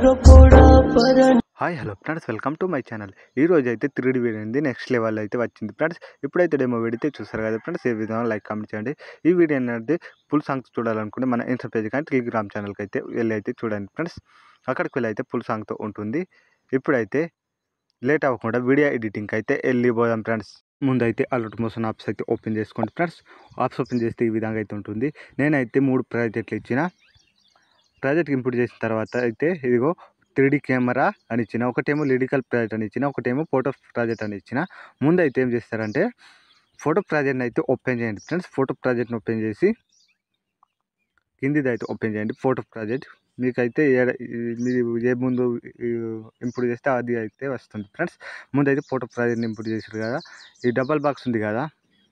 Hi hello friends, welcome to my channel. ఈ రోజు అయితే 3D వీడియో ఉంది, నెక్స్ట్ లెవెల్ అయితే వచ్చింది ఫ్రెండ్స్. ఇప్పుడైతే డెమో వీడియో చూస్తారు కదా ఫ్రెండ్స్, ఏ విధంగా లైక్ కామెంట్ చేయండి. ఈ వీడియో అనేది ఫుల్ సాంగ్స్ చూడాలనుకుంటే మన ఇన్స్టా పేజ్ కానీ టెలిగ్రామ్ ఛానల్కి అయితే వెళ్ళి అయితే చూడండి ఫ్రెండ్స్. అక్కడికి వెళ్ళి అయితే ఫుల్ సాంగ్తో ఉంటుంది. ఇప్పుడైతే లేట్ అవ్వకుండా వీడియో ఎడిటింగ్కి అయితే వెళ్ళిపోదాం ఫ్రెండ్స్. ముందైతే అలర్ట్ మోషన్ యాప్స్ అయితే ఓపెన్ చేసుకోండి ఫ్రెండ్స్. యాప్స్ ఓపెన్ చేస్తే ఈ విధంగా అయితే ఉంటుంది. నేనైతే 3 ప్రాజెక్టులు ఇచ్చిన. ప్రాజెక్ట్ ఇంపోర్ట్ చేసిన తర్వాత అయితే ఇదిగో 3D కెమెరా అని ఇచ్చిన, ఒకటేమో లిరికల్ ప్రాజెక్ట్ అని ఇచ్చిన, ఒకటేమో ఫోటో ప్రాజెక్ట్ అని ఇచ్చిన. ముందు అయితే ఏం చేస్తారంటే ఫోటో ప్రాజెక్ట్ని అయితే ఓపెన్ చేయండి ఫ్రెండ్స్. ఫోటో ప్రాజెక్ట్ని ఓపెన్ చేసి కిందిది అయితే ఓపెన్ చేయండి. ఫోటో ప్రాజెక్ట్ మీకైతే మీరు ఏ ముందు ఇంపోర్ట్ చేస్తే అది అయితే వస్తుంది ఫ్రెండ్స్. ముందు అయితే ఫోటో ప్రాజెక్ట్ని ఇంపోర్ట్ చేసారు కదా, ఈ డబల్ బాక్స్ ఉంది కదా,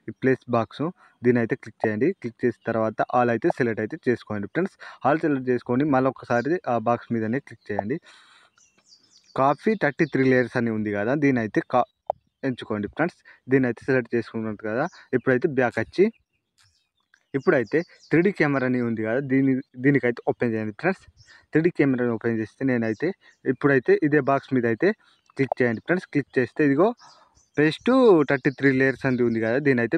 ఈ ప్లేస్ బాక్స్, దీని అయితే క్లిక్ చేయండి. క్లిక్ చేసిన తర్వాత ఆల్ అయితే సెలెక్ట్ అయితే చేసుకోండి ఫ్రెండ్స్. ఆల్ సెలెక్ట్ చేసుకొని మళ్ళీ ఒకసారి ఆ బాక్స్ మీదనే క్లిక్ చేయండి. కాపీ 33 లేయర్స్ అని ఉంది కదా, దీని అయితే ఎంచుకోండి ఫ్రెండ్స్. దీని అయితే సెలెక్ట్ చేసుకున్నట్టు కదా. ఇప్పుడైతే బ్యాక్ వచ్చి ఇప్పుడైతే 3D కెమెరా అని ఉంది కదా, దీనికైతే ఓపెన్ చేయండి ఫ్రెండ్స్. 3D కెమెరాని ఓపెన్ చేస్తే నేనైతే ఇప్పుడైతే ఇదే బాక్స్ మీద అయితే క్లిక్ చేయండి ఫ్రెండ్స్. క్లిక్ చేస్తే ఇదిగో పేస్ట్ 33 లేయర్స్ అని ఉంది కదా, దీని అయితే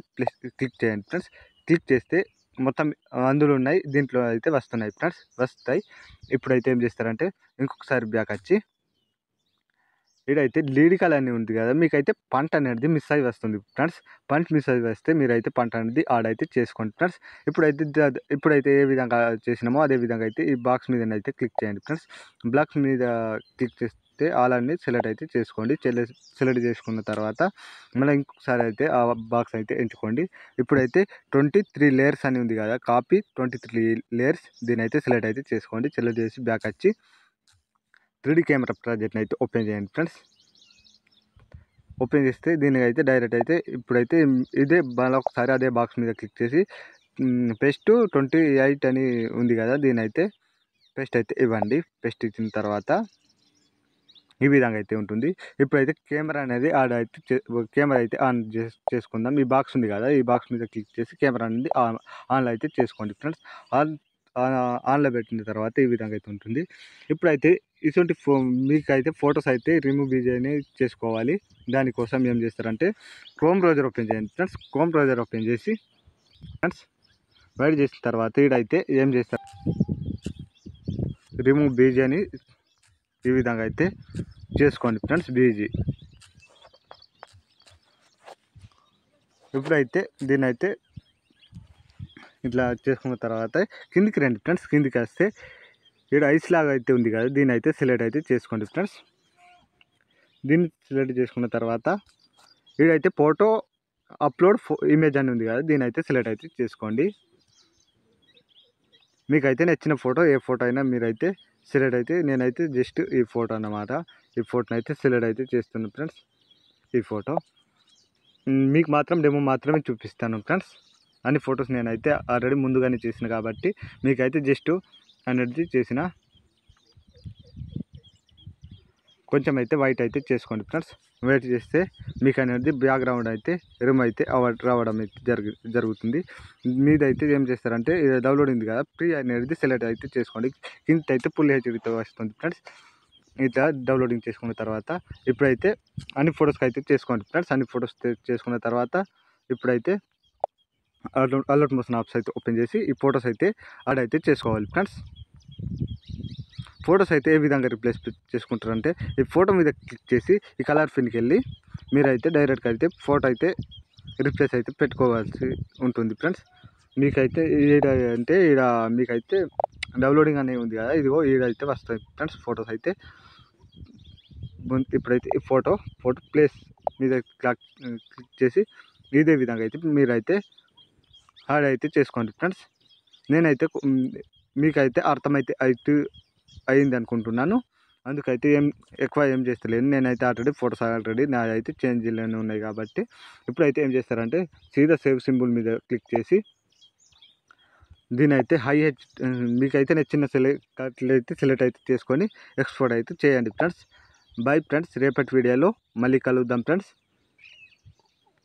క్లిక్ చేయండి ఫ్రెండ్స్. క్లిక్ చేస్తే మొత్తం అందులో ఉన్నాయి, దీంట్లో అయితే వస్తున్నాయి ఫ్రెండ్స్, వస్తాయి. ఇప్పుడైతే ఏం చేస్తారంటే ఇంకొకసారి బ్యాక్ వచ్చి ఇదైతే లిరికల్ అని ఉంది కదా, మీకైతే పంట అనేది మిస్ అయి వస్తుంది ఫ్రెండ్స్. పంట మిస్ అయి వస్తే మీరైతే పంట అనేది ఆడైతే చేసుకోండి ఫ్రెండ్స్. ఇప్పుడైతే ఏ విధంగా చేసినామో అదే విధంగా అయితే ఈ బాక్స్ మీద అయితే క్లిక్ చేయండి ఫ్రెండ్స్. బాక్స్ మీద క్లిక్ చేస్తే ఆల్ అన్ని సెలెక్ట్ అయితే చేసుకోండి. సెలెక్ట్ చేసుకున్న తర్వాత మళ్ళీ ఇంకొకసారి అయితే ఆ బాక్స్ అయితే ఎంచుకోండి. ఇప్పుడైతే 23 లేయర్స్ అని ఉంది కదా, కాపీ 23 లేయర్స్, దీని అయితే సెలెక్ట్ అయితే చేసుకోండి. సెలెక్ట్ చేసి బ్యాక్ వచ్చి 3D కెమెరా ప్రాజెక్ట్ని అయితే ఓపెన్ చేయండి ఫ్రెండ్స్. ఓపెన్ చేస్తే దీనికి అయితే డైరెక్ట్ అయితే ఇప్పుడైతే ఇదే మళ్ళీ ఒకసారి అదే బాక్స్ మీద క్లిక్ చేసి పేస్ట్ 28 అని ఉంది కదా, దీని అయితే పేస్ట్ అయితే ఇవ్వండి. పేస్ట్ ఇచ్చిన తర్వాత ఈ విధంగా అయితే ఉంటుంది. ఇప్పుడైతే కెమెరా అనేది కెమెరా అయితే ఆన్ చేసుకుందాం. ఈ బాక్స్ ఉంది కదా, ఈ బాక్స్ మీద క్లిక్ చేసి కెమెరా అనేది ఆన్లో అయితే చేసుకోండి ఫ్రెండ్స్. ఆన్లో పెట్టిన తర్వాత ఈ విధంగా అయితే ఉంటుంది. ఇప్పుడైతే ఇటువంటి మీకైతే ఫొటోస్ అయితే రిమూవ్ అని చేసుకోవాలి. దానికోసం ఏం చేస్తారంటే క్రోమ్ బ్రౌజర్ ఓపెన్ చేయండి ఫ్రెండ్స్. క్రోమ్ బ్రౌజర్ ఓపెన్ చేసి ఫ్రెండ్స్ వైడ్ చేసిన తర్వాత ఇదైతే ఏం చేస్తారు, రిమూవ్ అని ఈ విధంగా అయితే చేసుకోండి ఫ్రెండ్స్. ఇప్పుడైతే దీన్ని అయితే ఇట్లా చేసుకున్న తర్వాత కిందికి రండి ఫ్రెండ్స్. కిందికి వస్తే ఇక్కడ ఐస్ లాగా అయితే ఉంది కదా, దీని అయితే సెలెక్ట్ అయితే చేసుకోండి ఫ్రెండ్స్. దీన్ని సెలెక్ట్ చేసుకున్న తర్వాత ఇదైతే ఫోటో అప్లోడ్ ఇమేజ్ అని ఉంది కదా, దీని అయితే సెలెక్ట్ అయితే చేసుకోండి. మీకైతే నచ్చిన ఫోటో ఏ ఫోటో అయినా మీరైతే సెలెక్ట్ అయితే, నేనైతే జస్ట్ ఈ ఫోటో అన్నమాట, ఈ ఫోటోని అయితే సెలెక్ట్ అయితే చేస్తున్నాను ఫ్రెండ్స్. ఈ ఫోటో మీకు మాత్రం డెమో మాత్రమే చూపిస్తాను ఫ్రెండ్స్. అన్ని ఫొటోస్ నేనైతే ఆల్రెడీ ముందుగానే చేసిన కాబట్టి మీకైతే జస్ట్ అనేది చేసిన. కొంచెం అయితే వైట్ అయితే చేసుకోండి ఫ్రెండ్స్. వైట్ చేస్తే మీకు అనేది బ్యాక్గ్రౌండ్ అయితే రిమూవ్ అయితే రావడం అయితే జరుగుతుంది. మీదైతే ఏం చేస్తారంటే డౌన్లోడ్ ఉంది కదా, ఫ్రీ అనేది సెలెక్ట్ అయితే చేసుకోండి. కింద అయితే ఫుల్ హెచ్డీతో వస్తుంది ఫ్రెండ్స్. ఇట్లా డౌన్లోడింగ్ చేసుకున్న తర్వాత ఇప్పుడైతే అన్ని ఫొటోస్కి అయితే చేసుకోండి ఫ్రెండ్స్. అన్ని ఫొటోస్ చేసుకున్న తర్వాత ఇప్పుడైతే అలర్ట్ మోషన్ యాప్స్ అయితే ఓపెన్ చేసి ఈ ఫొటోస్ అయితే ఆడైతే చేసుకోవాలి ఫ్రెండ్స్. ఫొటోస్ అయితే ఏ విధంగా రిప్లేస్ చేసుకుంటారంటే ఈ ఫోటో మీద క్లిక్ చేసి ఈ కలర్ పిన్కి వెళ్ళి మీరైతే డైరెక్ట్గా అయితే ఫోటో అయితే రిప్లేస్ అయితే పెట్టుకోవాల్సి ఉంటుంది ఫ్రెండ్స్. మీకైతే అంటే ఇక్కడ మీకైతే డౌన్లోడింగ్ అనేది ఉంది కదా, ఇదిగో ఈడైతే వస్తాయి ఫ్రెండ్స్ ఫొటోస్ అయితే. ఇప్పుడైతే ఈ ఫోటో ప్లేస్ మీద క్లిక్ చేసి ఇదే విధంగా అయితే మీరైతే యాడ్ అయితే చేసుకోండి ఫ్రెండ్స్. నేనైతే మీకైతే అర్థమైతే అయింది అనుకుంటున్నాను. అందుకైతే ఎక్కువ ఏం చేస్తలేను. నేనైతే ఫొటోస్ ఆల్రెడీ నాదైతే చేంజ్లోనే ఉన్నాయి కాబట్టి ఇప్పుడైతే ఏం చేస్తారంటే సీదా సేవ్ సింబల్ మీద క్లిక్ చేసి దీని అయితే మీకైతే నచ్చిన సెలెక్ట్ అయితే చేసుకొని ఎక్స్పోర్ట్ అయితే చేయండి ఫ్రెండ్స్. బై ఫ్రెండ్స్, రేపటి వీడియోలో మళ్ళీ కలుద్దాం ఫ్రెండ్స్.